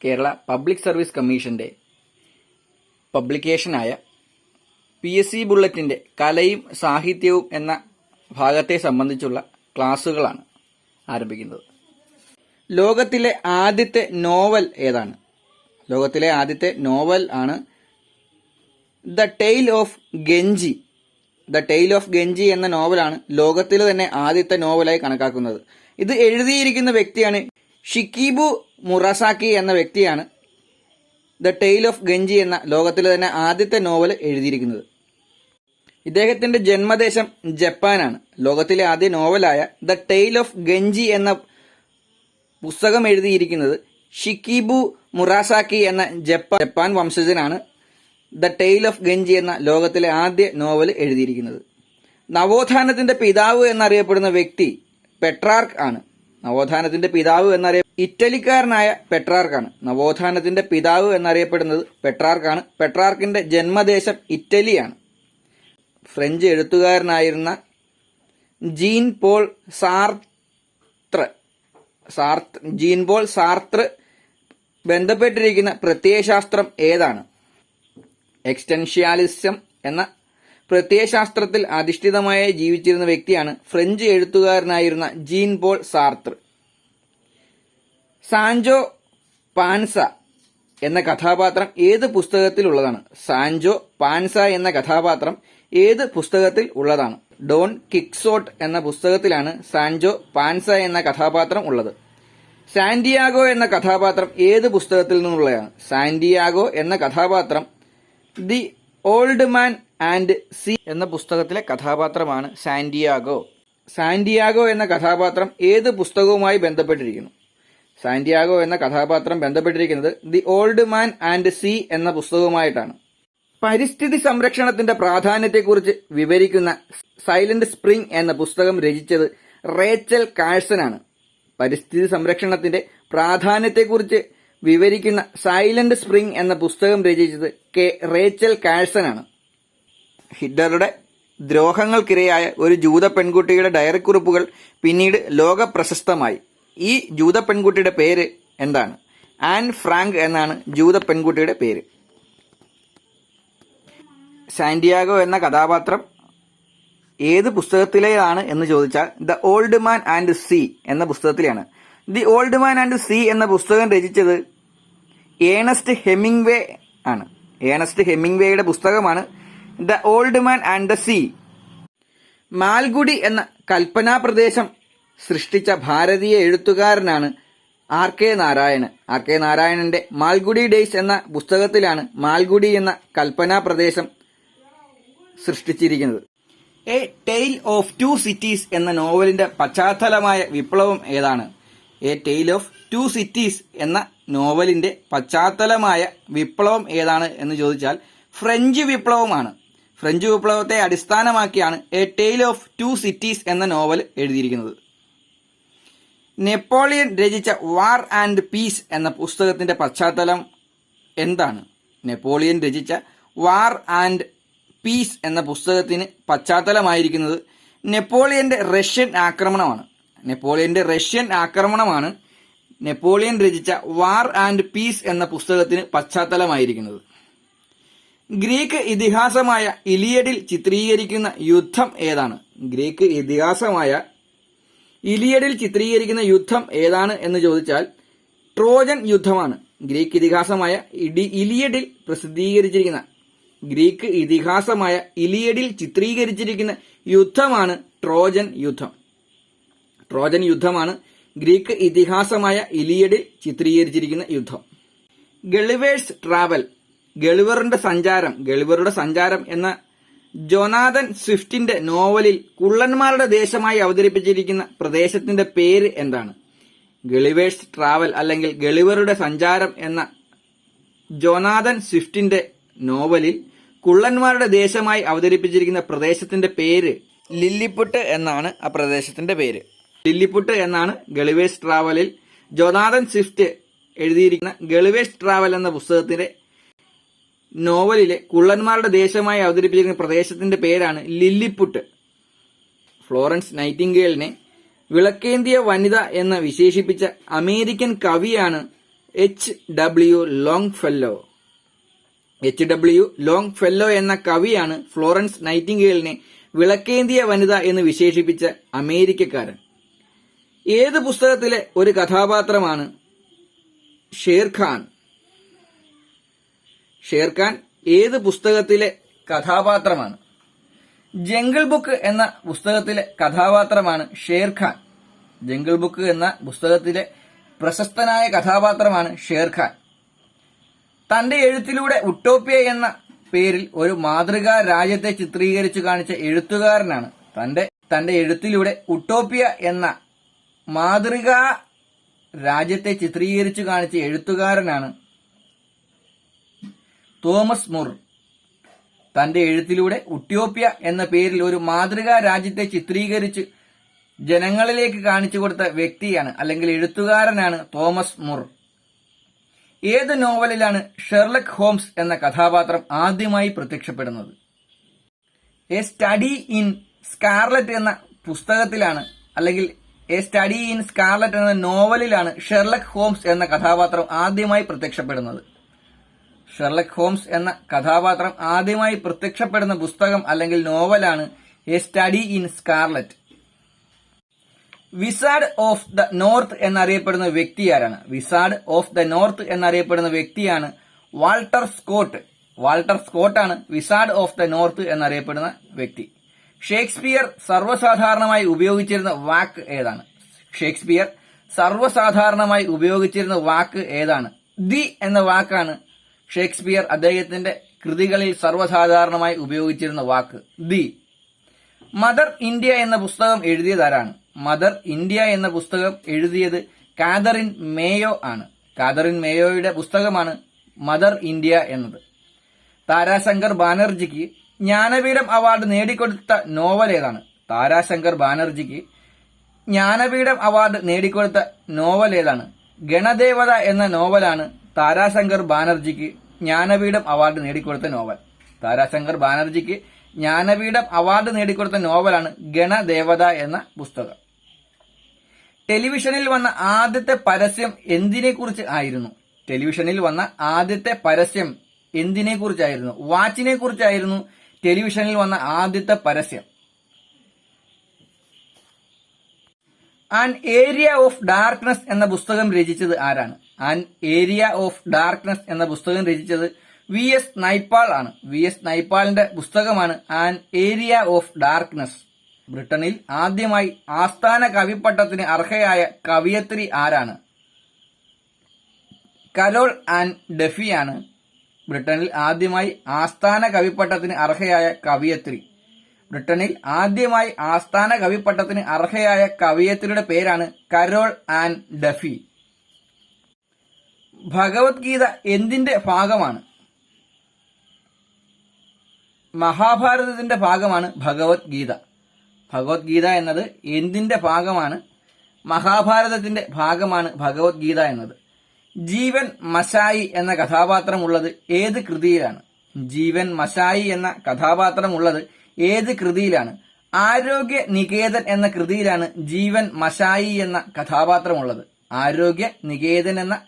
Kerala public service കമ്മീഷന്റെ പബ്ലിക്കേഷനായ PSC ബുള്ളറ്റിന്റെ കലയും സാഹിത്യവും എന്ന ഭാഗത്തെ സംബന്ധിച്ചുള്ള ക്ലാസുകളാണ് ആരംഭിക്കുന്നത്. ലോകത്തിലെ ആദ്യത്തെ നോവൽ ഏതാണ്? ലോകത്തിലെ ആദ്യത്തെ നോവൽ ആണ് the tale of Genji. The tale of Genji എന്ന നോവലാണ് ലോകത്തിലെ തന്നെ ആദ്യത്തെ നോവലായി കണക്കാക്കുന്നത്. ഇത് എഴുതിയിരിക്കുന്ന വ്യക്തിയാണ് ഷിക്കിബു മുറാസാക്കി എന്ന വ്യക്തിയാണ് ദ ടെയിൽ ഓഫ് ഗെഞ്ചി എന്ന ലോകത്തിലെ തന്നെ ആദ്യത്തെ നോവൽ എഴുതിയിരിക്കുന്നത്. ഇദ്ദേഹത്തിന്റെ ജന്മദേശം ജപ്പാനാണ്. ലോകത്തിലെ ആദ്യ നോവലായ ദ ടെയിൽ ഓഫ് ഗെഞ്ചി എന്ന പുസ്തകം എഴുതിയിരിക്കുന്നത് ഷിക്കിബു മുറാസാക്കി എന്ന Japan വംശജനാണ് the tale of Genji എന്ന ലോകത്തിലെ ആദ്യ നോവൽ എഴുതിയിരിക്കുന്നത്. നവോത്ഥാനത്തിന്റെ പിതാവ് എന്നറിയപ്പെടുന്ന വ്യക്തി പെട്രാർക്ക് ആണ്. നവോത്ഥാനത്തിന്റെ പിതാവ് ഇറ്റലിക്കാരനായ പെട്രാർക്കാണ്. നവോത്ഥാനത്തിന്റെ പിതാവ് എന്നറിയപ്പെടുന്നത് പെട്രാർക്കാണ്. പെട്രാർക്കിന്റെ ജന്മദേശം ഇറ്റലിയാണ്. ഫ്രഞ്ച് എഴുത്തുകാരനായിരുന്ന ജീൻ പോൾ സാർത്ര് ബന്ധപ്പെട്ടിരിക്കുന്ന പ്രത്യയശാസ്ത്രം ഏതാണ്? എക്സ്റ്റൻഷ്യാലിസം എന്ന പ്രത്യയശാസ്ത്രത്തിൽ അധിഷ്ഠിതമായി ജീവിച്ചിരുന്ന വ്യക്തിയാണ് ഫ്രഞ്ച് എഴുത്തുകാരനായിരുന്ന Jean Paul Sartre. Sancho Panza എന്ന കഥാപാത്രം ഏത് പുസ്തകത്തിലുള്ളതാണ്? സാൻജോ പാൻസ എന്ന കഥാപാത്രം ഏത് പുസ്തകത്തിൽ ഉള്ളതാണ്? ഡോൺ കിക്സോട്ട് എന്ന പുസ്തകത്തിലാണ് സാൻജോ പാൻസ എന്ന കഥാപാത്രം ഉള്ളത്. സാന്റിയാഗോ എന്ന കഥാപാത്രം ഏത് പുസ്തകത്തിൽ നിന്നുള്ളതാണ്? സാന്റിയാഗോ എന്ന കഥാപാത്രം the old man and sea എന്ന പുസ്തകത്തിലെ കഥാപാത്രമാണ് സാന്റിയാഗോ. സാന്റിയാഗോ എന്ന കഥാപാത്രം ഏത് പുസ്തകവുമായി ബന്ധപ്പെട്ടിരിക്കുന്നു? സാന്റിയാഗോ എന്ന കഥാപാത്രം ബന്ധപ്പെട്ടിരിക്കുന്നത് the old man and sea എന്ന പുസ്തകവുമായിട്ടാണ്. പരിസ്ഥിതി സംരക്ഷണത്തിന്റെ പ്രാധാന്യത്തെക്കുറിച്ച് വിവരിക്കുന്ന സൈലന്റ് സ്പ്രിംഗ് എന്ന പുസ്തകം രചിച്ചത് റേച്ചൽ കാഴ്സൺ ആണ്. പരിസ്ഥിതി സംരക്ഷണത്തിന്റെ പ്രാധാന്യത്തെക്കുറിച്ച് വിവരിക്കുന്ന സൈലന്റ് സ്പ്രിംഗ് എന്ന പുസ്തകം രചിച്ചത് റേച്ചൽ കാഴ്സൺ ആണ്. ഹിറ്റ്ലറുടെ ദ്രോഹങ്ങൾക്കിരയായ ഒരു ജൂത പെൺകുട്ടിയുടെ ഡയറിക്കുറിപ്പുകൾ പിന്നീട് ലോക പ്രശസ്തമായി. ഈ ജൂത പെൺകുട്ടിയുടെ പേര് എന്താണ്? ആൻ ഫ്രാങ്ക് എന്നാണ് ജൂത പെൺകുട്ടിയുടെ പേര്. സാന്റിയാഗോ എന്ന കഥാപാത്രം ഏത് പുസ്തകത്തിലേതാണ് എന്ന് ചോദിച്ചാൽ the old man and sea എന്ന പുസ്തകത്തിലാണ്. The old man and sea എന്ന പുസ്തകം രചിച്ചത് ഏണസ്റ്റ് ഹെമിംഗ്വേ ആണ്. ഏണസ്റ്റ് ഹെമിംഗ്വേയുടെ പുസ്തകമാണ് the old man and the sea. Malgudi എന്ന കൽപ്പനാ പ്രദേശം സൃഷ്ടിച്ച ഭാരതീയ എഴുത്തുകാരനാണ് R.K. നാരായണൻ. R.K. നാരായണന്റെ മാൽഗുഡി ഡേയ്സ് എന്ന പുസ്തകത്തിലാണ് മാൽഗുഡി എന്ന കൽപ്പനാ പ്രദേശം സൃഷ്ടിച്ചിരിക്കുന്നത്. A tale of two cities എന്ന നോവലിന്റെ പശ്ചാത്തലമായ വിപ്ലവം ഏതാണ്? A tale of two cities എന്ന നോവലിന്റെ പശ്ചാത്തലമായ വിപ്ലവം ഏതാണ് എന്ന് ചോദിച്ചാൽ ഫ്രഞ്ച് വിപ്ലവമാണ്. ഫ്രഞ്ച് വിപ്ലവത്തെ അടിസ്ഥാനമാക്കിയാണ് A tale of two cities എന്ന നോവൽ എഴുതിയിരിക്കുന്നത്. നെപ്പോളിയൻ രചിച്ച വാർ ആൻഡ് പീസ് എന്ന പുസ്തകത്തിന്റെ പശ്ചാത്തലം എന്താണ്? നെപ്പോളിയൻ രചിച്ച വാർ ആൻഡ് പീസ് എന്ന പുസ്തകത്തിന് പശ്ചാത്തലമായിരിക്കുന്നത് നെപ്പോളിയന്റെ റഷ്യൻ ആക്രമണമാണ്. നെപ്പോളിയൻ രചിച്ച വാർ ആൻഡ് പീസ് എന്ന പുസ്തകത്തിന് പശ്ചാത്തലമായിരിക്കുന്നത്. ഗ്രീക്ക് ഇതിഹാസമായ ഇലിയഡിൽ ചിത്രീകരിക്കുന്ന യുദ്ധം ഏതാണ്? ഗ്രീക്ക് ഇതിഹാസമായ ഇലിയഡിൽ ചിത്രീകരിക്കുന്ന യുദ്ധം ഏതാണ് എന്ന് ചോദിച്ചാൽ ട്രോജൻ യുദ്ധമാണ്. ഗ്രീക്ക് ഇതിഹാസമായ ഇലിയഡിൽ ചിത്രീകരിച്ചിരിക്കുന്ന യുദ്ധമാണ് ട്രോജൻ യുദ്ധം. ട്രോജൻ യുദ്ധമാണ് ഗ്രീക്ക് ഇതിഹാസമായ ഇലിയഡിൽ ചിത്രീകരിച്ചിരിക്കുന്ന യുദ്ധം. ഗളിവേഴ്സ് ട്രാവൽ, ഗളിവറുടെ സഞ്ചാരം എന്ന ജോനാഥൻ സ്വിഫ്റ്റിന്റെ നോവലിൽ കുള്ളന്മാരുടെ ദേശമായി അവതരിപ്പിച്ചിരിക്കുന്ന പ്രദേശത്തിന്റെ പേര് എന്താണ്? ഗളിവേഴ്സ് ട്രാവൽ അല്ലെങ്കിൽ ഗളിവറുടെ സഞ്ചാരം എന്ന ജോനാഥൻ സ്വിഫ്റ്റിന്റെ നോവലിൽ കുള്ളന്മാരുടെ ദേശമായി അവതരിപ്പിച്ചിരിക്കുന്ന പ്രദേശത്തിന്റെ പേര് ലില്ലിപുട്ട് എന്നാണ്. ആ പ്രദേശത്തിന്റെ പേര് ലില്ലിപുട്ട് എന്നാണ്. ഗളിവേഴ്സ് ട്രാവലിൽ ജോനാഥൻ സ്വിഫ്റ്റ് എഴുതിയിരിക്കുന്ന ഗളിവേഴ്സ് ട്രാവൽ എന്ന പുസ്തകത്തിന്റെ നോവലിലെ കുള്ളന്മാരുടെ ദേശമായി അവതരിപ്പിച്ചിരിക്കുന്ന പ്രദേശത്തിന്റെ പേരാണ് ലില്ലിപുട്ട്. ഫ്ലോറൻസ് നൈറ്റിംഗേലിനെ വിളക്കേന്തിയ വനിത എന്ന് വിശേഷിപ്പിച്ച അമേരിക്കൻ കവിയാണ് H.W. ലോങ്ഫെല്ലോ. H.W. ലോങ്ഫെല്ലോ എന്ന കവിയാണ് ഫ്ലോറൻസ് നൈറ്റിംഗേലിനെ വിളക്കേന്തിയ വനിത എന്ന് വിശേഷിപ്പിച്ച അമേരിക്കക്കാരൻ. ഏത് പുസ്തകത്തിലെ ഒരു കഥാപാത്രമാണ് ഷേർഖാൻ? ഷേർഖാൻ ഏത് പുസ്തകത്തിലെ കഥാപാത്രമാണ്? ജംഗിൾ ബുക്ക് എന്ന പുസ്തകത്തിലെ കഥാപാത്രമാണ് ഷേർഖാൻ. ജംഗിൾ ബുക്ക് എന്ന പുസ്തകത്തിലെ പ്രശസ്തനായ കഥാപാത്രമാണ് ഷേർഖാൻ. തന്റെ എഴുത്തിലൂടെ ഉട്ടോപ്യ എന്ന പേരിൽ ഒരു മാതൃകാ രാജ്യത്തെ ചിത്രീകരിച്ചു കാണിച്ച എഴുത്തുകാരനാണ്. തന്റെ എഴുത്തിലൂടെ ഉട്ടോപ്യ എന്ന മാതൃകാ രാജ്യത്തെ ചിത്രീകരിച്ചു കാണിച്ച എഴുത്തുകാരനാണ് തോമസ് മുർ. തന്റെ എഴുത്തിലൂടെ ഉട്ടോപ്യ എന്ന പേരിൽ ഒരു മാതൃകാ രാജ്യത്തെ ചിത്രീകരിച്ച് ജനങ്ങളിലേക്ക് കാണിച്ചു കൊടുത്ത വ്യക്തിയാണ് അല്ലെങ്കിൽ എഴുത്തുകാരനാണ് തോമസ് മുർ. ഏത് നോവലിലാണ് ഷെർലക് ഹോംസ് എന്ന കഥാപാത്രം ആദ്യമായി പ്രത്യക്ഷപ്പെടുന്നത്? എ സ്റ്റഡി ഇൻ സ്കാർലറ്റ് എന്ന പുസ്തകത്തിലാണ് അല്ലെങ്കിൽ എ സ്റ്റഡി ഇൻ സ്കാർലറ്റ് എന്ന നോവലിലാണ് ഷെർലക് ഹോംസ് എന്ന കഥാപാത്രം ആദ്യമായി പ്രത്യക്ഷപ്പെടുന്നത്. ഷെർലക് ഹോംസ് എന്ന കഥാപാത്രം ആദ്യമായി പ്രത്യക്ഷപ്പെടുന്ന പുസ്തകം അല്ലെങ്കിൽ നോവലാണ് a study in scarlet. Wizard of the north എന്നറിയപ്പെടുന്ന വ്യക്തി ആരാണ്? വിസാർഡ് ഓഫ് ദ നോർത്ത് എന്നറിയപ്പെടുന്ന വ്യക്തിയാണ് വാൾട്ടർ സ്കോട്ട്. വാൾട്ടർ സ്കോട്ടാണ് വിസാർഡ് ഓഫ് ദ നോർത്ത് എന്നറിയപ്പെടുന്ന വ്യക്തി. ഷേക്സ്പിയർ സർവ്വസാധാരണമായി ഉപയോഗിച്ചിരുന്ന വാക്ക് ഏതാണ്? ഷേക്സ്പിയർ സർവ്വസാധാരണമായി ഉപയോഗിച്ചിരുന്ന വാക്ക് ഏതാണ്? ദി എന്ന വാക്കാണ് ഷേക്സ്പിയർ അദ്ദേഹത്തിന്റെ കൃതികളിൽ സർവ്വസാധാരണമായി ഉപയോഗിച്ചിരുന്ന വാക്ക് ദി. മദർ ഇന്ത്യ എന്ന പുസ്തകം എഴുതിയതാരാണ്? മദർ ഇന്ത്യ എന്ന പുസ്തകം എഴുതിയത് കാതറിൻ മേയോ ആണ്. കാതറിൻ മേയോയുടെ പുസ്തകമാണ് മദർ ഇന്ത്യ എന്നത്. താരാശങ്കർ ബാനർജിക്ക് ജ്ഞാനപീഠം അവാർഡ് നേടിക്കൊടുത്ത നോവൽ ഏതാണ്? താരാശങ്കർ ബാനർജിക്ക് ജ്ഞാനപീഠം അവാർഡ് നേടിക്കൊടുത്ത നോവൽ ഏതാണ്? ഗണദേവത എന്ന നോവലാണ് താരാശങ്കർ ബാനർജിക്ക് ജ്ഞാനപീഠം അവാർഡ് നേടിക്കൊടുത്ത നോവൽ. താരാശങ്കർ ബാനർജിക്ക് ജ്ഞാനപീഠം അവാർഡ് നേടിക്കൊടുത്ത നോവലാണ് ഗണദേവത എന്ന പുസ്തകം. ടെലിവിഷനിൽ വന്ന ആദ്യത്തെ പരസ്യം എന്തിനെ കുറിച്ച് ആയിരുന്നു? ടെലിവിഷനിൽ വന്ന ആദ്യത്തെ പരസ്യം എന്തിനെ കുറിച്ചായിരുന്നു? വാച്ചിനെ കുറിച്ചായിരുന്നു ടെലിവിഷനിൽ വന്ന ആദ്യത്തെ പരസ്യം. ആൻ ഏരിയ ഓഫ് ഡാർക്ക്നെസ് എന്ന പുസ്തകം രചിച്ചത് ആരാണ്? ആൻ ഏരിയ ഓഫ് ഡാർക്ക്നെസ് എന്ന പുസ്തകം രചിച്ചത് V.S. നൈപ്പാൾ ആണ്. V.S. നൈപ്പാളിന്റെ പുസ്തകമാണ് ആൻ ഏരിയ ഓഫ് ഡാർക്ക്നെസ്. ബ്രിട്ടനിൽ ആദ്യമായി ആസ്ഥാന കവിപ്പട്ടത്തിന് അർഹയായ കവിയത്രി ആരാണ്? കരോൾ ആൻ ഡഫി ആണ് ബ്രിട്ടനിൽ ആദ്യമായി ആസ്ഥാന കവിപ്പട്ടത്തിന് അർഹയായ കവിയത്രി. ബ്രിട്ടനിൽ ആദ്യമായി ആസ്ഥാന കവിപ്പട്ടത്തിന് അർഹയായ കവിയത്രിയുടെ പേരാണ് കരോൾ ആൻ ഡഫി. ഭഗവത്ഗീത എന്തിന്റെ ഭാഗമാണ്? മഹാഭാരതത്തിന്റെ ഭാഗമാണ് ഭഗവത്ഗീത. ഭഗവത്ഗീത എന്നത് എന്തിന്റെ ഭാഗമാണ്? മഹാഭാരതത്തിന്റെ ഭാഗമാണ് ഭഗവത്ഗീത എന്നത്. ജീവൻ മശായി എന്ന കഥാപാത്രമുള്ളത് ഏത് കൃതിയിലാണ്? ജീവൻ മശായി എന്ന കഥാപാത്രമുള്ളത് ഏത് കൃതിയിലാണ്? ആരോഗ്യ നികേതൻ എന്ന കൃതിയിലാണ് ജീവൻ മശായി എന്ന കഥാപാത്രമുള്ളത്. ആരോഗ്യ നികേതൻ എന്ന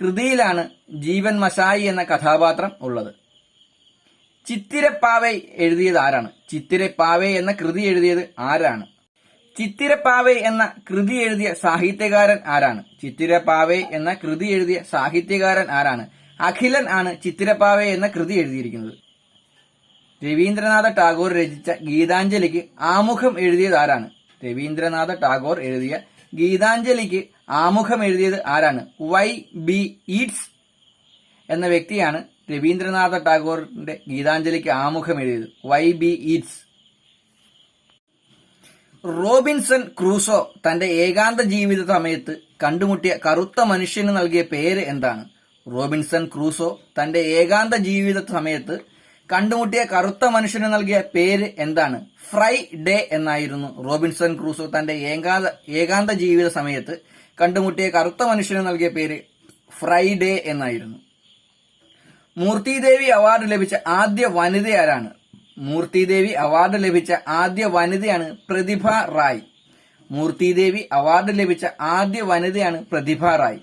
കൃതിയിലാണ് ജീവൻ മശായി എന്ന കഥാപാത്രം ഉള്ളത്. ചിത്തിരപ്പാവൈ എഴുതിയത് ആരാണ്? ചിത്തിരപ്പാവൈ എന്ന കൃതി എഴുതിയത് ആരാണ്? ചിത്തിരപ്പാവൈ എന്ന കൃതി എഴുതിയ സാഹിത്യകാരൻ ആരാണ്? ചിത്തിരപ്പാവൈ എന്ന കൃതി എഴുതിയ സാഹിത്യകാരൻ ആരാണ്? അഖിലൻ ആണ് ചിത്തിരപ്പാവൈ എന്ന കൃതി എഴുതിയിരിക്കുന്നത്. രവീന്ദ്രനാഥ ടാഗോർ രചിച്ച ഗീതാഞ്ജലിക്ക് ആമുഖം എഴുതിയത് ആരാണ്? രവീന്ദ്രനാഥ ടാഗോർ എഴുതിയ ഗീതാഞ്ജലിക്ക് ആമുഖം എഴുതിയത് ആരാണ്? Y.B. ഈറ്റ്സ് എന്ന വ്യക്തിയാണ് രവീന്ദ്രനാഥ ടാഗോറിന്റെ ഗീതാഞ്ജലിക്ക് ആമുഖം എഴുതിയത്. Y.B. ഈറ്റ്സ്. റോബിൻസൺ ക്രൂസോ തന്റെ ഏകാന്ത ജീവിത സമയത്ത് കണ്ടുമുട്ടിയ കറുത്ത മനുഷ്യന് നൽകിയ പേര് എന്താണ്? റോബിൻസൺ ക്രൂസോ തന്റെ ഏകാന്ത ജീവിത സമയത്ത് കണ്ടുമുട്ടിയ കറുത്ത മനുഷ്യന് നൽകിയ പേര് എന്താണ്? ഫ്രൈ ഡേ എന്നായിരുന്നു റോബിൻസൺ ക്രൂസോ തന്റെ ഏകാന്ത ജീവിത സമയത്ത് കണ്ടുമുട്ടിയ കറുത്ത മനുഷ്യന് നൽകിയ പേര് ഫ്രൈഡേ എന്നായിരുന്നു. മൂർത്തിദേവി അവാർഡ് ലഭിച്ച ആദ്യ വനിത ആരാണ്? മൂർത്തിദേവി അവാർഡ് ലഭിച്ച ആദ്യ വനിതയാണ് പ്രതിഭ റായ്. മൂർത്തിദേവി അവാർഡ് ലഭിച്ച ആദ്യ വനിതയാണ് പ്രതിഭ റായ്.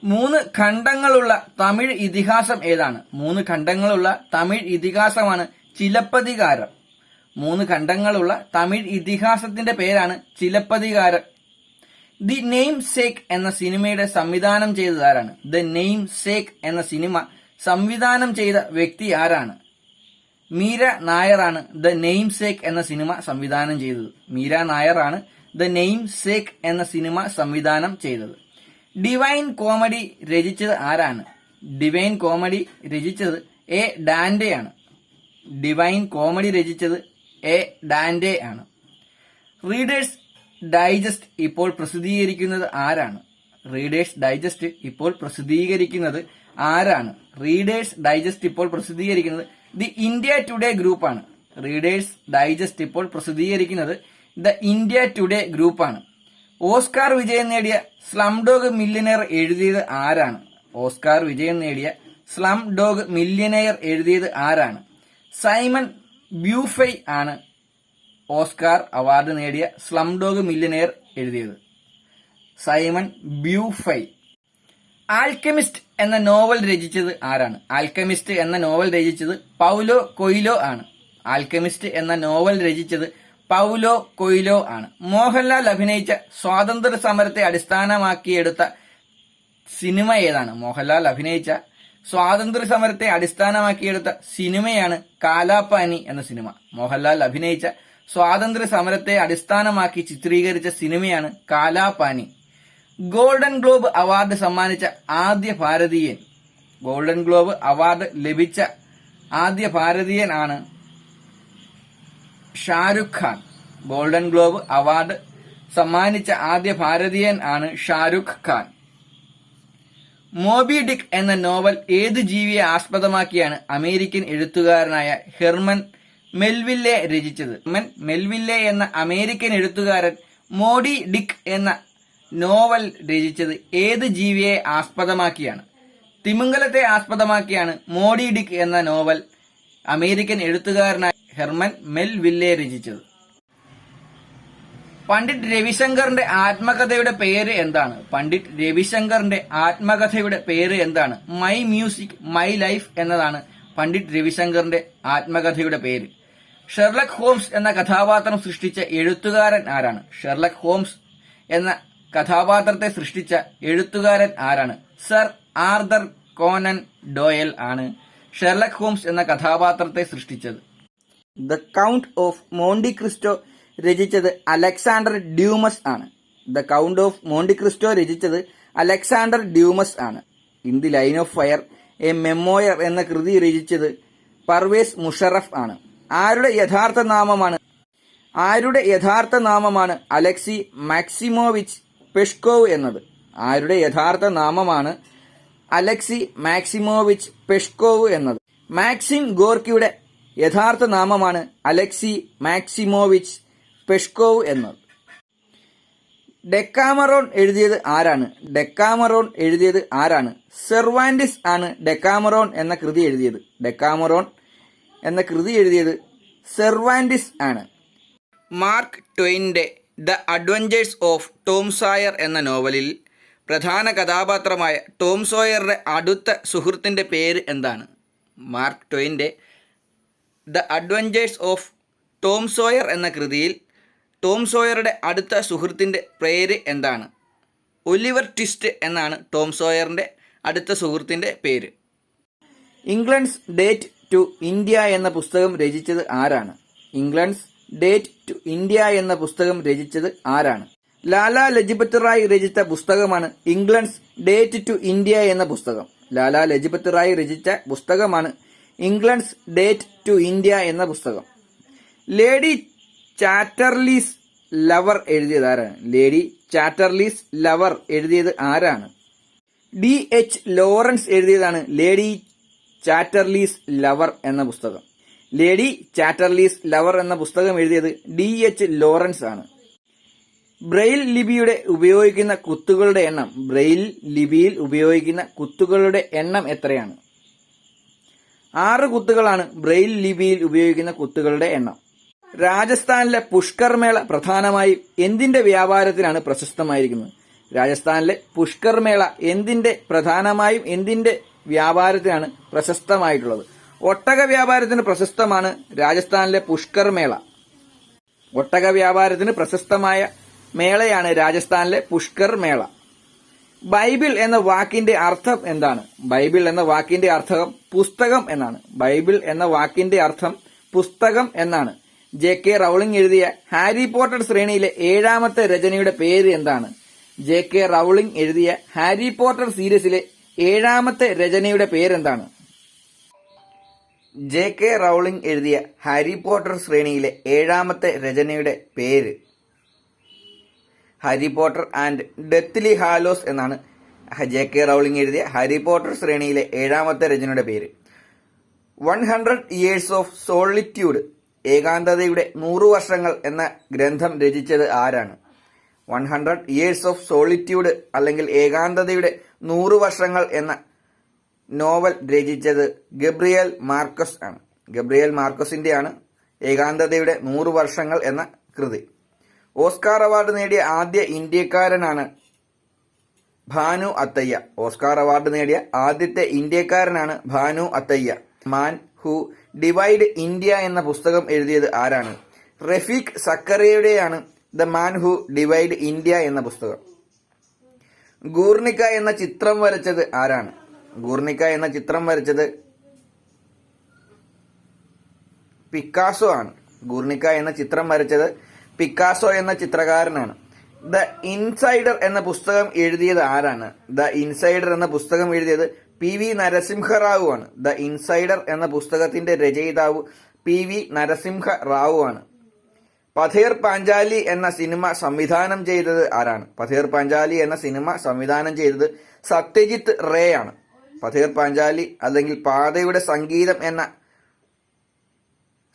മൂന്ന് ഖണ്ഡങ്ങളുള്ള തമിഴ് ഇതിഹാസം ഏതാണ്? മൂന്ന് ഖണ്ഡങ്ങളുള്ള തമിഴ് ഇതിഹാസമാണ് ചിലപ്പതികാരം. മൂന്ന് ഖണ്ഡങ്ങളുള്ള തമിഴ് ഇതിഹാസത്തിന്റെ പേരാണ് ചിലപ്പതികാരം. ദി നെയിം സേക്ക് എന്ന സിനിമയുടെ സംവിധാനം ചെയ്തത് ആരാണ്? ദ നെയിം സേക്ക് എന്ന സിനിമ സംവിധാനം ചെയ്ത വ്യക്തി ആരാണ്? മീര നായറാണ് ദ നെയിം സേക്ക് എന്ന സിനിമ സംവിധാനം ചെയ്തത്. മീര നായറാണ് ദ നെയിം സേക്ക് എന്ന സിനിമ സംവിധാനം ചെയ്തത്. ഡിവൈൻ കോമഡി രചിച്ചത് ആരാണ്? ഡിവൈൻ കോമഡി രചിച്ചത് എ ഡാൻഡെ ആണ്. ഡിവൈൻ കോമഡി രചിച്ചത് എ ഡാൻഡെ ആണ്. റീഡേഴ്സ് ഡൈജസ്റ്റ് ഇപ്പോൾ പ്രസിദ്ധീകരിക്കുന്നത് ആരാണ്? റീഡേഴ്സ് ഡൈജസ്റ്റ് ഇപ്പോൾ പ്രസിദ്ധീകരിക്കുന്നത് ആരാണ്? റീഡേഴ്സ് ഡൈജസ്റ്റ് ഇപ്പോൾ പ്രസിദ്ധീകരിക്കുന്നത് ദി ഇന്ത്യ ടുഡേ ഗ്രൂപ്പാണ്. റീഡേഴ്സ് ഡൈജസ്റ്റ് ഇപ്പോൾ പ്രസിദ്ധീകരിക്കുന്നത് ദ ഇന്ത്യ ടുഡേ ഗ്രൂപ്പാണ്. ഓസ്കാർ വിജയം നേടിയ സ്ലം ഡോഗ് മില്യനെയർ എഴുതിയത് ആരാണ്? ഓസ്കാർ വിജയം നേടിയ സ്ലം ഡോഗ് മില്യനെയർ എഴുതിയത് ആരാണ്? സൈമൺ ബ്യൂഫൈ ആണ് ഓസ്കാർ അവാർഡ് നേടിയ സ്ലം ഡോഗ് മില്യനെയർ എഴുതിയത്. സൈമൺ ബ്യൂഫൈ. ആൽക്കെമിസ്റ്റ് എന്ന നോവൽ രചിച്ചത് ആരാണ്? ആൽക്കെമിസ്റ്റ് എന്ന നോവൽ രചിച്ചത് പൗലോ കൊയ്ലോ ആണ്. ആൽക്കെമിസ്റ്റ് എന്ന നോവൽ രചിച്ചത് പൗലോ കൊയ്ലോ ആണ്. മോഹൻലാൽ അഭിനയിച്ച സ്വാതന്ത്ര്യ സമരത്തെ അടിസ്ഥാനമാക്കിയെടുത്ത സിനിമ ഏതാണ്? മോഹൻലാൽ അഭിനയിച്ച സ്വാതന്ത്ര്യ സമരത്തെ അടിസ്ഥാനമാക്കിയെടുത്ത സിനിമയാണ് കാലാപാനി എന്ന സിനിമ. മോഹൻലാൽ അഭിനയിച്ച സ്വാതന്ത്ര്യ സമരത്തെ അടിസ്ഥാനമാക്കി ചിത്രീകരിച്ച സിനിമയാണ് കാലാപാനി. ഗോൾഡൻ ഗ്ലോബ് അവാർഡ് സമ്മാനിച്ച ആദ്യ ഭാരതീയൻ. ഗോൾഡൻ ഗ്ലോബ് അവാർഡ് ലഭിച്ച ആദ്യ ഭാരതീയൻ ആണ് Shahrukh Khan. Golden globe award സമ്മാനിച്ച ആദ്യ ഭാരതീയൻ ആണ് ഷാരുഖ് ഖാൻ. മോബി ഡിക്ക് എന്ന നോവൽ ഏത് ജീവിയെ ആസ്പദമാക്കിയാണ് അമേരിക്കൻ എഴുത്തുകാരനായ ഹെർമൻ മെൽവില്ലെ രചിച്ചത്? മെൽവില്ലെ എന്ന അമേരിക്കൻ എഴുത്തുകാരൻ മോഡി ഡിക്ക് എന്ന നോവൽ രചിച്ചത് ഏത് ജീവിയെ ആസ്പദമാക്കിയാണ്? തിമിംഗലത്തെ ആസ്പദമാക്കിയാണ് മോഡി ഡിക്ക് എന്ന നോവൽ അമേരിക്കൻ എഴുത്തുകാരനായ ഹെർമൻ മെൽവില്ലെ രചിച്ചത്. പണ്ഡിറ്റ് രവിശങ്കറിന്റെ ആത്മകഥയുടെ പേര് എന്താണ്? പണ്ഡിറ്റ് രവിശങ്കറിന്റെ ആത്മകഥയുടെ പേര് എന്താണ്? മൈ മ്യൂസിക് മൈ ലൈഫ് എന്നതാണ് പണ്ഡിറ്റ് രവിശങ്കറിന്റെ ആത്മകഥയുടെ പേര്. ഷെർലക് ഹോംസ് എന്ന കഥാപാത്രം സൃഷ്ടിച്ച എഴുത്തുകാരൻ ആരാണ്? ഷെർലക് ഹോംസ് എന്ന കഥാപാത്രത്തെ സൃഷ്ടിച്ച എഴുത്തുകാരൻ ആരാണ്? സർ ആർതർ കോനൻ ഡോയൽ ആണ് ഷെർലക് ഹോംസ് എന്ന കഥാപാത്രത്തെ സൃഷ്ടിച്ചത്. The count of Monte Cristo രചിച്ചത് അലക്സാണ്ടർ ഡ്യൂമസ് ആണ്. The count of Monte Cristo രചിച്ചത് അലക്സാണ്ടർ ഡ്യൂമസ് ആണ്. In the line of fire a memoir എന്ന കൃതി രചിച്ചത് പർവേസ് മുഷറഫ് ആണ്. ആരുടെ യഥാർത്ഥ നാമമാണ് അലക്സി മാക്സിമോവിച്ച് പെഷ്കോവ് എന്നത്? ആരുടെ യഥാർത്ഥ നാമമാണ് അലക്സി മാക്സിമോവിച്ച് പെഷ്കോവ് എന്നത്? മാക്സിം ഗോർക്കിയുടെ യഥാർത്ഥ നാമമാണ് അലക്സി മാക്സിമോവിച്ച് പെഷ്കോവ് എന്നത്. ഡെക്കാമറോൺ എഴുതിയത് ആരാണ്? ഡെക്കാമറോൺ എഴുതിയത് ആരാണ്? സെർവാന്റിസ് ആണ് ഡെക്കാമറോൺ എന്ന കൃതി എഴുതിയത്. ഡെക്കാമറോൺ എന്ന കൃതി എഴുതിയത് സെർവാന്റിസ് ആണ്. മാർക്ക് ട്വെയിന്റെ the adventures of Tom Sawyer എന്ന നോവലിൽ പ്രധാന കഥാപാത്രമായ ടോം സോയറുടെ അടുത്ത സുഹൃത്തിന്റെ പേര് എന്താണ്? മാർക്ക് ട്വെയിന്റെ the adventures of Tom Sawyer എന്ന കൃതിയിൽ ടോം സോയറുടെ അടുത്ത സുഹൃത്തിന്റെ പേര് എന്താണ്? ഒലിവർ ട്വിസ്റ്റ് എന്നാണ് ടോം സോയറിന്റെ അടുത്ത സുഹൃത്തിന്റെ പേര്. ഇംഗ്ലണ്ട്സ് ഡേറ്റ് ടു ഇന്ത്യ എന്ന പുസ്തകം രചിച്ചത് ആരാണ്? ഇംഗ്ലണ്ട്സ് ഡേറ്റ് ടു ഇന്ത്യ എന്ന പുസ്തകം രചിച്ചത് ആരാണ്? ലാലാ ലജ്പത് റായ് രചിച്ച പുസ്തകമാണ് ഇംഗ്ലണ്ട്സ് ഡേറ്റ് ടു ഇന്ത്യ എന്ന പുസ്തകം. ലാലാ ലജ്പത് റായ് രചിച്ച പുസ്തകമാണ് ഇംഗ്ലണ്ട്സ് ഡേറ്റ് ടു ഇന്ത്യ എന്ന പുസ്തകം. ലേഡി ചാറ്റർലീസ് ലവർ എഴുതിയത് ആരാണ്? ലേഡി ചാറ്റർലീസ് ലവർ എഴുതിയത് ആരാണ്? D.H. ലോറൻസ് എഴുതിയതാണ് ലേഡി ചാറ്റർലീസ് ലവർ എന്ന പുസ്തകം. ലേഡി ചാറ്റർലീസ് ലവർ എന്ന പുസ്തകം എഴുതിയത് D.H. ലോറൻസ് ആണ്. ബ്രെയിൽ ലിപിയുടെ ഉപയോഗിക്കുന്ന കുത്തുകളുടെ എണ്ണം. ബ്രെയിൽ ലിപിയിൽ ഉപയോഗിക്കുന്ന കുത്തുകളുടെ എണ്ണം എത്രയാണ്? 6 കുത്തുകളാണ് ബ്രെയിൽ ലിപിയിൽ ഉപയോഗിക്കുന്ന കുത്തുകളുടെ എണ്ണം. രാജസ്ഥാനിലെ പുഷ്കർ മേള പ്രധാനമായും എന്തിന്റെ വ്യാപാരത്തിനാണ് പ്രശസ്തമായിരിക്കുന്നത്? രാജസ്ഥാനിലെ പുഷ്കർ മേള പ്രധാനമായും എന്തിന്റെ വ്യാപാരത്തിനാണ് പ്രശസ്തമായിട്ടുള്ളത്? ഒട്ടക വ്യാപാരത്തിന് പ്രശസ്തമാണ് രാജസ്ഥാനിലെ പുഷ്കർ മേള. ഒട്ടക വ്യാപാരത്തിന് പ്രശസ്തമായ മേളയാണ് രാജസ്ഥാനിലെ പുഷ്കർ മേള. ബൈബിൾ എന്ന വാക്കിന്റെ അർത്ഥം എന്താണ്? ബൈബിൾ എന്ന വാക്കിന്റെ അർത്ഥം പുസ്തകം എന്നാണ്. ബൈബിൾ എന്ന വാക്കിന്റെ അർത്ഥം പുസ്തകം എന്നാണ്. ജെ.കെ. റൗളിംഗ് എഴുതിയ ഹാരി പോട്ടർ ശ്രേണിയിലെ 7ാമത്തെ രചനയുടെ പേര് എന്താണ്? ജെ.കെ. റൗളിംഗ് എഴുതിയ ഹാരി പോട്ടർ സീരീസിലെ 7ാമത്തെ രചനയുടെ പേരെന്താണ്? ജെ.കെ. റൗളിംഗ് എഴുതിയ ഹാരി പോട്ടർ ശ്രേണിയിലെ 7ാമത്തെ രചനയുടെ പേര് Harry Potter and deathly Hallows എന്നാണ് ജെ.കെ. റൗളിംഗ് എഴുതിയ ഹാരി പോട്ടർ ശ്രേണിയിലെ 7ാമത്തെ രചനയുടെ പേര്. 100 ഇയേഴ്സ് ഓഫ് സോളിറ്റ്യൂഡ് ഏകാന്തതയുടെ 100 വർഷങ്ങൾ എന്ന ഗ്രന്ഥം രചിച്ചത് ആരാണ്? 100 ഇയേഴ്സ് ഓഫ് സോളിറ്റ്യൂഡ് അല്ലെങ്കിൽ ഏകാന്തതയുടെ 100 വർഷങ്ങൾ എന്ന നോവൽ രചിച്ചത് ഗബ്രിയേൽ മാർക്കസ് ആണ്. ഗബ്രിയേൽ മാർക്കസിന്റെയാണ് ഏകാന്തതയുടെ 100 വർഷങ്ങൾ എന്ന കൃതി. ഓസ്കാർ അവാർഡ് നേടിയ ആദ്യ ഇന്ത്യക്കാരനാണ് ഭാനു അത്തയ്യ. ഓസ്കാർ അവാർഡ് നേടിയ ആദ്യത്തെ ഇന്ത്യക്കാരനാണ് Bhanu Athaiya. Man who divide India എന്ന പുസ്തകം എഴുതിയത് ആരാണ്? റഫീഖ് സക്കറിയയുടെയാണ് the man who divide India എന്ന പുസ്തകം. ഗൂർണിക്ക എന്ന ചിത്രം വരച്ചത് ആരാണ്? ഗൂർണിക്ക എന്ന ചിത്രം വരച്ചത് പിക്കാസോ ആണ്. ഗൂർണിക്ക എന്ന ചിത്രം വരച്ചത് പിക്കാസോ എന്ന ചിത്രകാരനാണ്. ദ ഇൻസൈഡർ എന്ന പുസ്തകം എഴുതിയത് ആരാണ്? ദ ഇൻസൈഡർ എന്ന പുസ്തകം എഴുതിയത് പി.വി. നരസിംഹറാവു ആണ്. ദ ഇൻസൈഡർ എന്ന പുസ്തകത്തിന്റെ രചയിതാവ് പി.വി. നരസിംഹറാവു ആണ്. പഥേർ പാഞ്ചാലി എന്ന സിനിമ സംവിധാനം ചെയ്തത് ആരാണ്? പഥേർ പാഞ്ചാലി എന്ന സിനിമ സംവിധാനം ചെയ്തത് സത്യജിത്ത് റേ ആണ്. പഥേർ പാഞ്ചാലി അല്ലെങ്കിൽ പാതയുടെ സംഗീതം എന്ന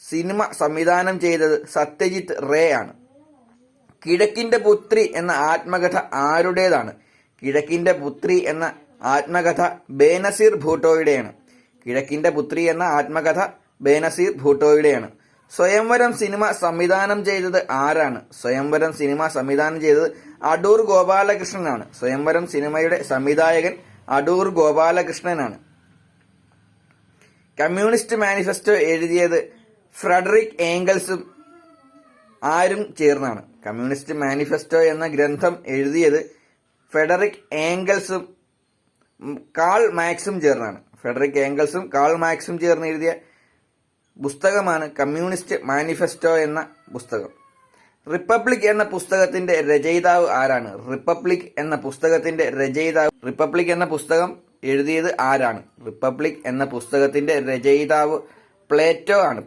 സിനിമ സംവിധാനം ചെയ്തത് സത്യജിത്ത് റേ ആണ്. കിഴക്കിന്റെ പുത്രി എന്ന ആത്മകഥ ആരുടേതാണ്? കിഴക്കിന്റെ പുത്രി എന്ന ആത്മകഥ ബേനസീർ ഭൂട്ടോയുടെയാണ്. കിഴക്കിന്റെ പുത്രി എന്ന ആത്മകഥ ബേനസീർ ഭൂട്ടോയുടെയാണ്. സ്വയംവരം സിനിമ സംവിധാനം ചെയ്തത് ആരാണ്? സ്വയംവരം സിനിമ സംവിധാനം ചെയ്തത് അടൂർ ഗോപാലകൃഷ്ണനാണ്. സ്വയംവരം സിനിമയുടെ സംവിധായകൻ അടൂർ ഗോപാലകൃഷ്ണനാണ്. കമ്മ്യൂണിസ്റ്റ് മാനിഫെസ്റ്റോ എഴുതിയത് ഫ്രെഡറിക് ഏംഗൽസും ആരും ചേർന്നാണ്. കമ്മ്യൂണിസ്റ്റ് മാനിഫെസ്റ്റോ എന്ന ഗ്രന്ഥം എഴുതിയത് ഫ്രെഡറിക് ഏംഗൽസും കാൾ മാക്സും ചേർന്നാണ്. ഫ്രെഡറിക് ഏംഗൽസും കാൾ മാക്സും ചേർന്ന് എഴുതിയ പുസ്തകമാണ് കമ്മ്യൂണിസ്റ്റ് മാനിഫെസ്റ്റോ എന്ന പുസ്തകം. റിപ്പബ്ലിക് എന്ന പുസ്തകത്തിന്റെ രചയിതാവ് ആരാണ്? റിപ്പബ്ലിക് എന്ന പുസ്തകത്തിന്റെ രചയിതാവ് റിപ്പബ്ലിക് എന്ന പുസ്തകം എഴുതിയത് ആരാണ്? റിപ്പബ്ലിക് എന്ന പുസ്തകത്തിന്റെ രചയിതാവ് പ്ലേറ്റോ ആണ്.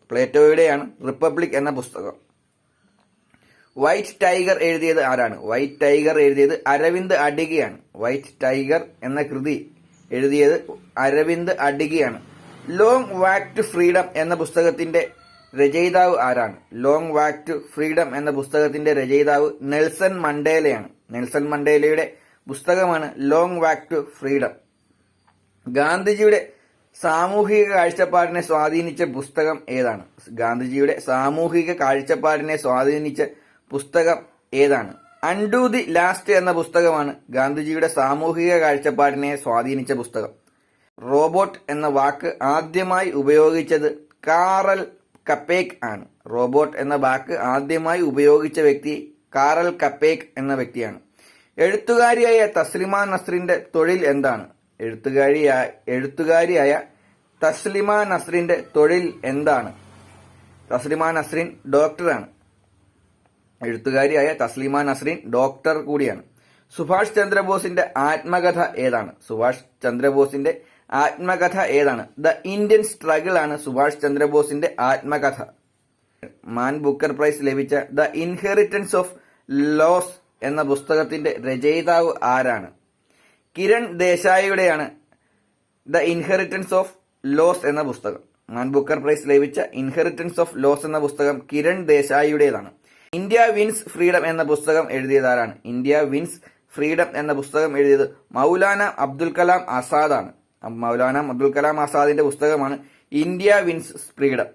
പ്ലേറ്റോയുടെയാണ് റിപ്പബ്ലിക് എന്ന പുസ്തകം. വൈറ്റ് ടൈഗർ എഴുതിയത് ആരാണ്? വൈറ്റ് ടൈഗർ എഴുതിയത് അരവിന്ദ് അഡിഗയാണ്. വൈറ്റ് ടൈഗർ എന്ന കൃതി എഴുതിയത് അരവിന്ദ് അഡിഗയാണ്. ലോങ് വാക്ക് ടു ഫ്രീഡം എന്ന പുസ്തകത്തിന്റെ രചയിതാവ് ആരാണ്? ലോങ് വാക്ക് ടു ഫ്രീഡം എന്ന പുസ്തകത്തിന്റെ രചയിതാവ് നെൽസൺ മണ്ടേലയാണ്. നെൽസൺ മണ്ടേലയുടെ പുസ്തകമാണ് ലോങ് വാക്ക് ടു ഫ്രീഡം. ഗാന്ധിജിയുടെ സാമൂഹിക കാഴ്ചപ്പാടിനെ സ്വാധീനിച്ച പുസ്തകം ഏതാണ്? ഗാന്ധിജിയുടെ സാമൂഹിക കാഴ്ചപ്പാടിനെ സ്വാധീനിച്ച പുസ്തകം ഏതാണ്? അൺഡു ദി ലാസ്റ്റ് എന്ന പുസ്തകമാണ് ഗാന്ധിജിയുടെ സാമൂഹിക കാഴ്ചപ്പാടിനെ സ്വാധീനിച്ച പുസ്തകം. റോബോട്ട് എന്ന വാക്ക് ആദ്യമായി ഉപയോഗിച്ചത് കാറൽ കപ്പേക്ക് ആണ്. റോബോട്ട് എന്ന വാക്ക് ആദ്യമായി ഉപയോഗിച്ച വ്യക്തി കാറൽ കപ്പേക്ക് എന്ന വ്യക്തിയാണ്. എഴുത്തുകാരിയായ തസ്ലിമ നസ്രിന്റെ തൊഴിൽ എന്താണ്? എഴുത്തുകാരിയായ തസ്ലിമ നസ്രിന്റെ തൊഴിൽ എന്താണ്? തസ്ലിമ നസ്രിൻ ഡോക്ടറാണ്. എഴുത്തുകാരിയായ തസ്ലിമ നസ്രിൻ ഡോക്ടർ കൂടിയാണ്. സുഭാഷ് ചന്ദ്രബോസിന്റെ ആത്മകഥ ഏതാണ്? സുഭാഷ് ചന്ദ്രബോസിന്റെ ആത്മകഥ ഏതാണ്? ദ ഇന്ത്യൻ സ്ട്രഗിൾ ആണ് സുഭാഷ് ചന്ദ്രബോസിന്റെ ആത്മകഥ. മാൻ ബുക്കർ പ്രൈസ് ലഭിച്ച ദ ഇൻഹെറിറ്റൻസ് ഓഫ് ലോസ് എന്ന പുസ്തകത്തിന്റെ രചയിതാവ് ആരാണ്? കിരൺ ദേശായിയുടെയാണ് ദ ഇൻഹെറിറ്റൻസ് ഓഫ് ലോസ് എന്ന പുസ്തകം. മാൻ ബുക്കർ പ്രൈസ് ലഭിച്ച ഇൻഹെറിറ്റൻസ് ഓഫ് ലോസ് എന്ന പുസ്തകം കിരൺ ദേശായിയുടേതാണ്. ഇന്ത്യ വിൻസ് ഫ്രീഡം എന്ന പുസ്തകം എഴുതിയത് ആരാണ്? ഇന്ത്യ വിൻസ് ഫ്രീഡം എന്ന പുസ്തകം എഴുതിയത് മൗലാന അബ്ദുൽ കലാം ആസാദാണ്. മൗലാന അബ്ദുൽ കലാം ആസാദിന്റെ പുസ്തകമാണ് India wins freedom.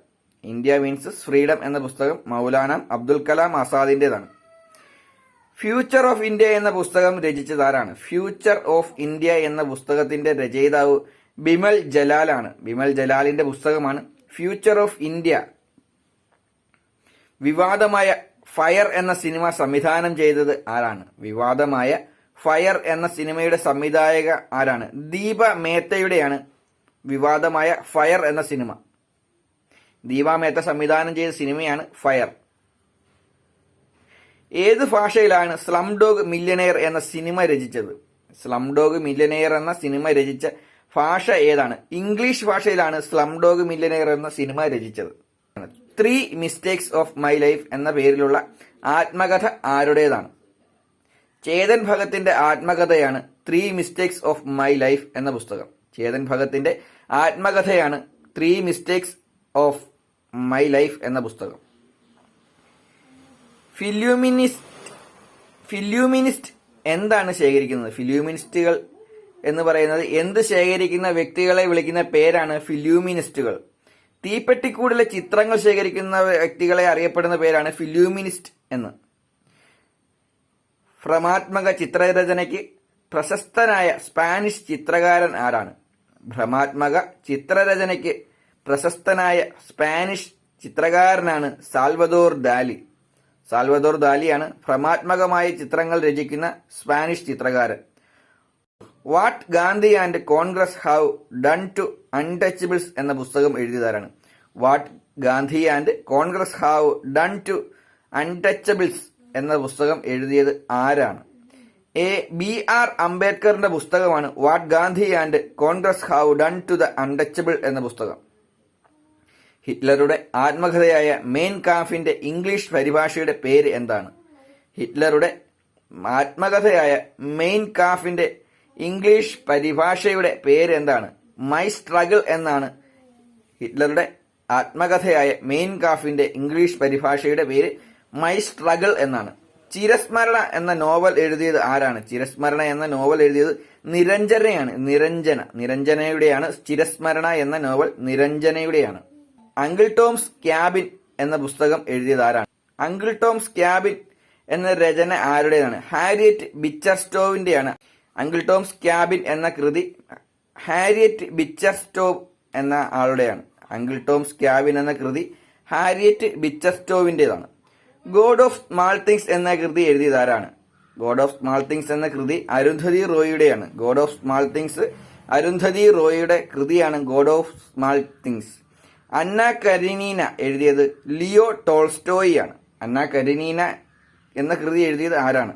India wins freedom എന്ന പുസ്തകം മൗലാന അബ്ദുൽ കലാം ആസാദിന്റേതാണ്. ഫ്യൂച്ചർ ഓഫ് ഇന്ത്യ എന്ന പുസ്തകം രചിച്ചത് ആരാണ്? ഫ്യൂച്ചർ ഓഫ് ഇന്ത്യ എന്ന പുസ്തകത്തിന്റെ രചയിതാവ് ബിമൽ ജലാലാണ്. ബിമൽ ജലാലിന്റെ പുസ്തകമാണ് ഫ്യൂച്ചർ ഓഫ് ഇന്ത്യ. വിവാദമായ ഫയർ എന്ന സിനിമ സംവിധാനം ചെയ്തത് ആരാണ്? വിവാദമായ ഫയർ എന്ന സിനിമയുടെ സംവിധായക ആരാണ്? ദീപ മേത്തയുടെയാണ് വിവാദമായ ഫയർ എന്ന സിനിമ. ദീപ മേത്ത സംവിധാനം ചെയ്ത സിനിമയാണ് ഫയർ. ഏത് ഭാഷയിലാണ് സ്ലം ഡോഗ് മില്യനെയർ എന്ന സിനിമ രചിച്ചത്? സ്ലം ഡോഗ് മില്യനെയർ എന്ന സിനിമ രചിച്ച ഭാഷ ഏതാണ്? ഇംഗ്ലീഷ് ഭാഷയിലാണ് സ്ലം ഡോഗ് മില്യനെയർ എന്ന സിനിമ രചിച്ചത്. 3 മിസ്റ്റേക്സ് ഓഫ് മൈ ലൈഫ് എന്ന പേരിലുള്ള ആത്മകഥ ആരുടേതാണ്? ചേതൻ ഭഗത്തിന്റെ ആത്മകഥയാണ് 3 മിസ്റ്റേക്സ് ഓഫ് മൈ ലൈഫ് എന്ന പുസ്തകം. ചേതൻ ഭഗത്തിന്റെ ആത്മകഥയാണ് 3 മിസ്റ്റേക്സ് ഓഫ് മൈ ലൈഫ് എന്ന പുസ്തകം. ഫില്യൂമിനിസ്റ്റ് എന്താണ് ശേഖരിക്കുന്നത്? ഫില്യൂമിനിസ്റ്റുകൾ എന്ന് പറയുന്നത് എന്ത് ശേഖരിക്കുന്ന വ്യക്തികളെ വിളിക്കുന്ന പേരാണ് ഫില്യൂമിനിസ്റ്റുകൾ. തീപ്പെട്ടിക്കൂടിലെ ചിത്രങ്ങൾ ശേഖരിക്കുന്ന വ്യക്തികളെ അറിയപ്പെടുന്ന പേരാണ് ഫില്യൂമിനിസ്റ്റ് എന്ന്. ഭ്രമാത്മക ചിത്രരചനയ്ക്ക് പ്രശസ്തനായ സ്പാനിഷ് ചിത്രകാരൻ ആരാണ്? ഭ്രമാത്മക ചിത്രരചനയ്ക്ക് പ്രശസ്തനായ സ്പാനിഷ് ചിത്രകാരനാണ് സാൽവദോർ ദാലി. സാൽവദോർ ദാലിയാണ് ഭ്രമാത്മകമായ ചിത്രങ്ങൾ രചിക്കുന്ന സ്പാനിഷ് ചിത്രകാരൻ. What Gandhi and Congress have done to untouchables എന്ന പുസ്തകം എഴുതിയതാരാണ്? What Gandhi and Congress have done to untouchables എന്ന പുസ്തകം എഴുതിയത് ആരാണ്? BR അംബേദ്കറിന്റെ പുസ്തകമാണ് what Gandhi and Congress have done to the untouchable എന്ന പുസ്തകം. ഹിറ്റ്ലറുടെ ആത്മകഥയായ മെയിൻ കാമ്പിന്റെ ഇംഗ്ലീഷ് പരിഭാഷയുടെ പേര് എന്താണ്? ഹിറ്റ്ലറുടെ ആത്മകഥയായ മെയിൻ കാമ്പിന്റെ ഇംഗ്ലീഷ് പരിഭാഷയുടെ പേര് എന്താണ്? മൈ സ്ട്രഗിൾ എന്നാണ് ഹിറ്റ്ലറുടെ ആത്മകഥയായ മെയിൻ കാമ്പിന്റെ ഇംഗ്ലീഷ് പരിഭാഷയുടെ പേര് മൈ സ്ട്രഗിൾ എന്നാണ്. ചിരസ്മരണ എന്ന നോവൽ എഴുതിയത് ആരാണ്? ചിരസ്മരണ എന്ന നോവൽ എഴുതിയത് നിരഞ്ജനയാണ്. നിരഞ്ജനയുടെയാണ് ചിരസ്മരണ എന്ന നോവൽ നിരഞ്ജനയുടെയാണ്. അങ്കിൾ ടോംസ് ക്യാബിൻ എന്ന പുസ്തകം എഴുതിയത് ആരാണ്? അങ്കിൾ ടോംസ് ക്യാബിൻ എന്ന രചന ആരുടേതാണ്? ഹാരിയറ്റ് ബിച്ചർസ്റ്റോവിന്റെയാണ്. അങ്കിൾ ടോംസ് ക്യാബിൻ എന്ന കൃതി ഹാരിയറ്റ് ബിച്ചർസ്റ്റോവ് എന്ന ആളുടെയാണ്. അങ്കിൾ ടോംസ് ക്യാബിൻ എന്ന കൃതി ഹാരിയറ്റ് ബിച്ചർസ്റ്റോവിന്റേതാണ്. ഗോഡ് ഓഫ് സ്മാൾ തിങ്സ് എന്ന കൃതി എഴുതിയത് ആരാണ്? ഗോഡ് ഓഫ് സ്മാൾ തിങ്സ് എന്ന കൃതി അരുന്ധതി റോയിയുടെയാണ്. God of small things Arundhati റോയിയുടെ കൃതിയാണ് god of small things. Anna Karenina എഴുതിയത് ലിയോ ടോൾസ്റ്റോയി ആണ്. അന്ന കരീനീന എന്ന കൃതി എഴുതിയത് ആരാണ്?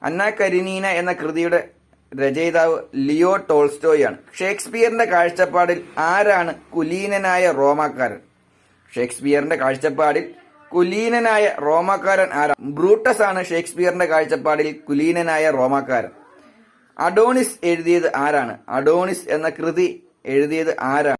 അന്ന കരീനീന എന്ന കൃതിയുടെ രചയിതാവ് ലിയോ ടോൾസ്റ്റോയി ആണ്. ഷേക്സ്പിയറിന്റെ കാഴ്ചപ്പാടിൽ ആരാണ് കുലീനനായ റോമാക്കാരൻ? ഷേക്സ്പിയറിന്റെ കാഴ്ചപ്പാടിൽ കുലീനനായ റോമാക്കാരൻ ആരാണ്? ബ്രൂട്ടസ് ആണ് ഷേക്സ്പിയറിന്റെ കാഴ്ചപ്പാടിൽ കുലീനനായ റോമാക്കാരൻ. അഡോണിസ് എഴുതിയത് ആരാണ്? അഡോണിസ് എന്ന കൃതി എഴുതിയത് ആരാണ്?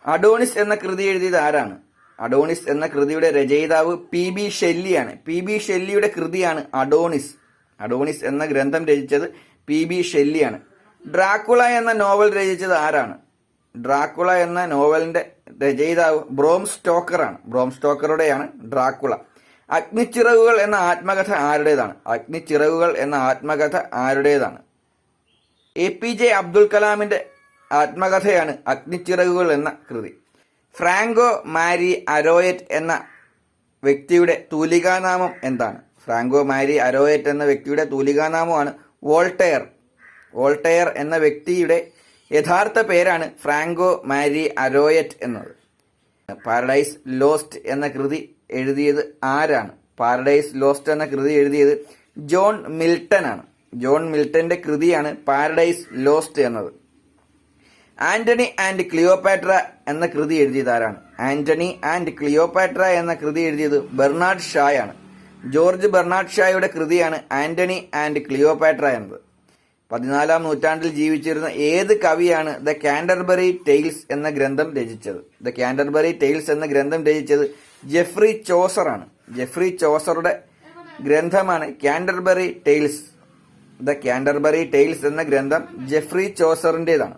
അഡോണിസ് എന്ന കൃതി എഴുതിയത് ആരാണ്? അഡോണിസ് എന്ന കൃതിയുടെ രചയിതാവ് PB ഷെല്ലിയാണ്. PB ഷെല്ലിയുടെ കൃതിയാണ് അഡോണിസ്. അഡോണിസ് എന്ന ഗ്രന്ഥം രചിച്ചത് PB ഷെല്ലിയാണ്. ഡ്രാക്കുള എന്ന നോവൽ രചിച്ചത് ആരാണ്? ഡ്രാക്കുള എന്ന നോവലിന്റെ രചയിതാവ് ബ്രോം സ്റ്റോക്കറാണ്. ബ്രോം സ്റ്റോക്കറുടെയാണ് ഡ്രാക്കുള. അഗ്നിച്ചിറകുകൾ എന്ന ആത്മകഥ ആരുടേതാണ്? അഗ്നിച്ചിറകുകൾ എന്ന ആത്മകഥ ആരുടേതാണ്? APJ അബ്ദുൽ കലാമിന്റെ ആത്മകഥയാണ് അഗ്നിച്ചിറകുകൾ എന്ന കൃതി. ഫ്രാങ്കോ മാരി അരോയറ്റ് എന്ന വ്യക്തിയുടെ തൂലികാനാമം എന്താണ്? ഫ്രാങ്കോ മാരി അരോയറ്റ് എന്ന വ്യക്തിയുടെ തൂലികാനാമമാണ് വോൾട്ടയർ. വോൾട്ടയർ എന്ന വ്യക്തിയുടെ യഥാർത്ഥ പേരാണ് ഫ്രാങ്കോ മാരി അരോയറ്റ് എന്നത്. പാരഡൈസ് ലോസ്റ്റ് എന്ന കൃതി എഴുതിയത് ആരാണ്? പാരഡൈസ് ലോസ്റ്റ് എന്ന കൃതി എഴുതിയത് ജോൺ മിൽട്ടൺ ആണ്. ജോൺ മിൽട്ടന്റെ കൃതിയാണ് പാരഡൈസ് ലോസ്റ്റ് എന്നത്. ആന്റണി ആൻഡ് ക്ലിയോപാട്ര എന്ന കൃതി എഴുതിയത് ആരാണ്? ആന്റണി ആൻഡ് ക്ലിയോപാട്ര എന്ന കൃതി എഴുതിയത് ബെർണാഡ് ഷായാണ്. ജോർജ് ബെർണാഡ് ഷായുടെ കൃതിയാണ് ആന്റണി ആൻഡ് ക്ലിയോപാട്ര എന്നത്. 14-ാം നൂറ്റാണ്ടിൽ ജീവിച്ചിരുന്ന ഏത് കവിയാണ് ദ കാൻറ്റർബറി ടെയിൽസ് എന്ന ഗ്രന്ഥം രചിച്ചത്? ദ കാൻറ്റർബറി ടെയിൽസ് എന്ന ഗ്രന്ഥം രചിച്ചത് ജെഫ്രി ചോസർ ആണ്. ജെഫ്രി ചോസറുടെ ഗ്രന്ഥമാണ് Canterbury tales. The Canterbury tales എന്ന ഗ്രന്ഥം ജെഫ്രി ചോസറിന്റേതാണ്.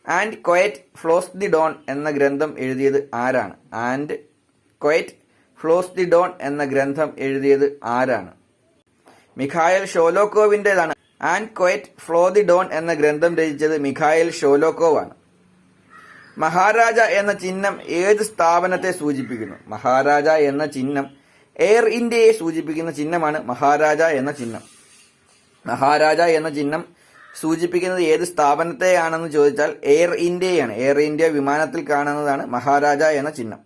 And quiet flows the Don എന്ന ഗ്രന്ഥം എഴുതിയത് ആരാണ്? And quiet flows the Don എന്ന ഗ്രന്ഥം എഴുതിയത് ആരാണ്? മിഖായൽ ഷോലോക്കോവിന്റേതാണ്. And quiet flow the Don എന്ന ഗ്രന്ഥം രചിച്ചത് മിഖായൽ ഷോലോക്കോവ് ആണ്. മഹാരാജ എന്ന ചിഹ്നം ഏത് സ്ഥാപനത്തെ സൂചിപ്പിക്കുന്നു? മഹാരാജ എന്ന ചിഹ്നം എയർ ഇന്ത്യയെ സൂചിപ്പിക്കുന്ന ചിഹ്നമാണ് മഹാരാജ എന്ന ചിഹ്നം. മഹാരാജ എന്ന ചിഹ്നം സൂചിപ്പിക്കുന്നത് ഏത് സ്ഥാപനത്തെയാണെന്ന് ചോദിച്ചാൽ എയർ ഇന്ത്യയാണ്. എയർ ഇന്ത്യ വിമാനത്തിൽ കാണുന്നതാണ് മഹാരാജ എന്ന ചിഹ്നം.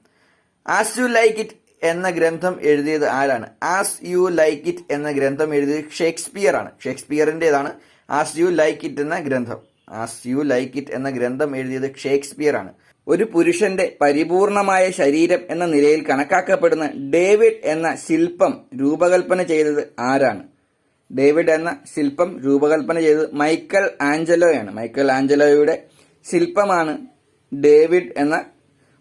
ആസ് യു ലൈക്ക് ഇറ്റ് എന്ന ഗ്രന്ഥം എഴുതിയത് ആരാണ്? ആസ് യു ലൈക്ക് ഇറ്റ് എന്ന ഗ്രന്ഥം എഴുതിയത് ഷേക്സ്പിയർ ആണ്. ഷേക്സ്പിയറിന്റേതാണ് ആസ് യു ലൈക്ക് ഇറ്റ് എന്ന ഗ്രന്ഥം. ആസ് യു ലൈക്ക് ഇറ്റ് എന്ന ഗ്രന്ഥം എഴുതിയത് ഷേക്സ്പിയർ ആണ്. ഒരു പുരുഷന്റെ പരിപൂർണമായ ശരീരം എന്ന നിലയിൽ കണക്കാക്കപ്പെടുന്ന ഡേവിഡ് എന്ന ശില്പം രൂപകൽപ്പന ചെയ്തത് ആരാണ്? ഡേവിഡ് എന്ന ശില്പം രൂപകൽപ്പന ചെയ്തത് മൈക്കൽ ആഞ്ചലോയാണ്. മൈക്കൽ ആഞ്ചലോയുടെ ശില്പമാണ് ഡേവിഡ് എന്ന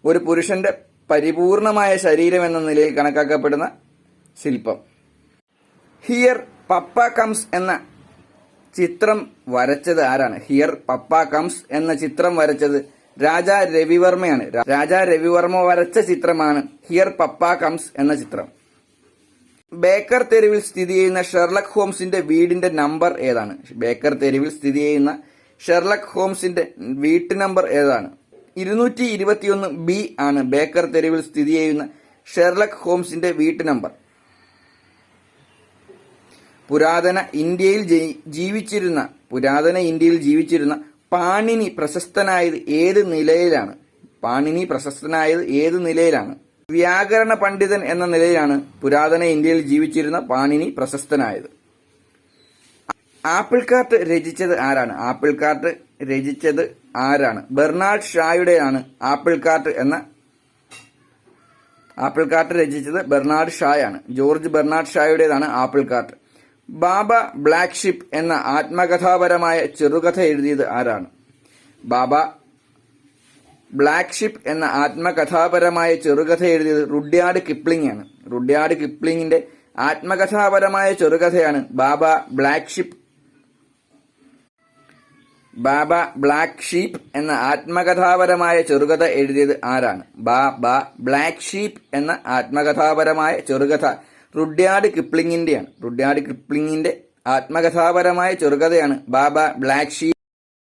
ഒരു പുരുഷന്റെ പരിപൂർണമായ ശരീരം എന്ന നിലയിൽ കണക്കാക്കപ്പെടുന്ന ശില്പം. ഹിയർ പപ്പ കംസ് എന്ന ചിത്രം വരച്ചത് ആരാണ്? ഹിയർ പപ്പ കംസ് എന്ന ചിത്രം വരച്ചത് രാജാ രവിവർമ്മയാണ്. രാജാ രവിവർമ്മ വരച്ച ചിത്രമാണ് ഹിയർ പപ്പ കംസ് എന്ന ചിത്രം. ബേക്കർ തെരുവിൽ സ്ഥിതി ചെയ്യുന്ന ഷെർലക് ഹോംസിന്റെ വീടിന്റെ നമ്പർ ഏതാണ്? ബേക്കർ തെരുവിൽ സ്ഥിതി ചെയ്യുന്ന ഷെർലക് ഹോംസിന്റെ വീട്ടു നമ്പർ ഏതാണ്? 221 ബി ആണ് ബേക്കർ തെരുവിൽ സ്ഥിതി ചെയ്യുന്ന ഷെർലക് ഹോംസിന്റെ വീട്ടു നമ്പർ. പുരാതന ഇന്ത്യയിൽ ജീവിച്ചിരുന്ന പാണിനി പ്രശസ്തനായത് ഏത് നിലയിലാണ്? വ്യാകരണ പണ്ഡിതൻ എന്ന നിലയിലാണ് പുരാതന ഇന്ത്യയിൽ ജീവിച്ചിരുന്ന പാണിനി പ്രശസ്തനായത്. ആപ്പിൾ കാർട്ട് രചിച്ചത് ആരാണ്? ബെർണാഡ് ഷായുടേതാണ് ആപ്പിൾ കാർട്ട് രചിച്ചത് ബെർണാഡ് ഷായാണ്. ജോർജ് ബെർണാഡ് ഷായുടേതാണ് apple cart. Baa black sheep എന്ന ആത്മകഥാപരമായ ചെറുകഥ എഴുതിയത് ആരാണ്? ബാബ ബ്ലാക്ക് ഷിപ്പ് എന്ന ആത്മകഥാപരമായ ചെറുകഥ എഴുതിയത് റുഡ്യാർഡ് കിപ്ലിംഗ് ആണ്. റുഡ്യാർഡ് കിപ്ലിംഗിന്റെ ആത്മകഥാപരമായ ചെറുകഥയാണ് ബാബ ബ്ലാക്ക് ഷിപ്പ്. ബാബ ബ്ലാക്ക് ഷീപ്പ് എന്ന ആത്മകഥാപരമായ ചെറുകഥ എഴുതിയത് ആരാണ്? ബാബ ബ്ലാക്ക് ഷീപ്പ് എന്ന ആത്മകഥാപരമായ ചെറുകഥ റുഡ്യാർഡ് കിപ്ലിംഗിന്റെയാണ്. റുഡ്യാർഡ് കിപ്ലിംഗിന്റെ ആത്മകഥാപരമായ ചെറുകഥയാണ് ബാബ ബ്ലാക്ക് ഷീപ്പ്.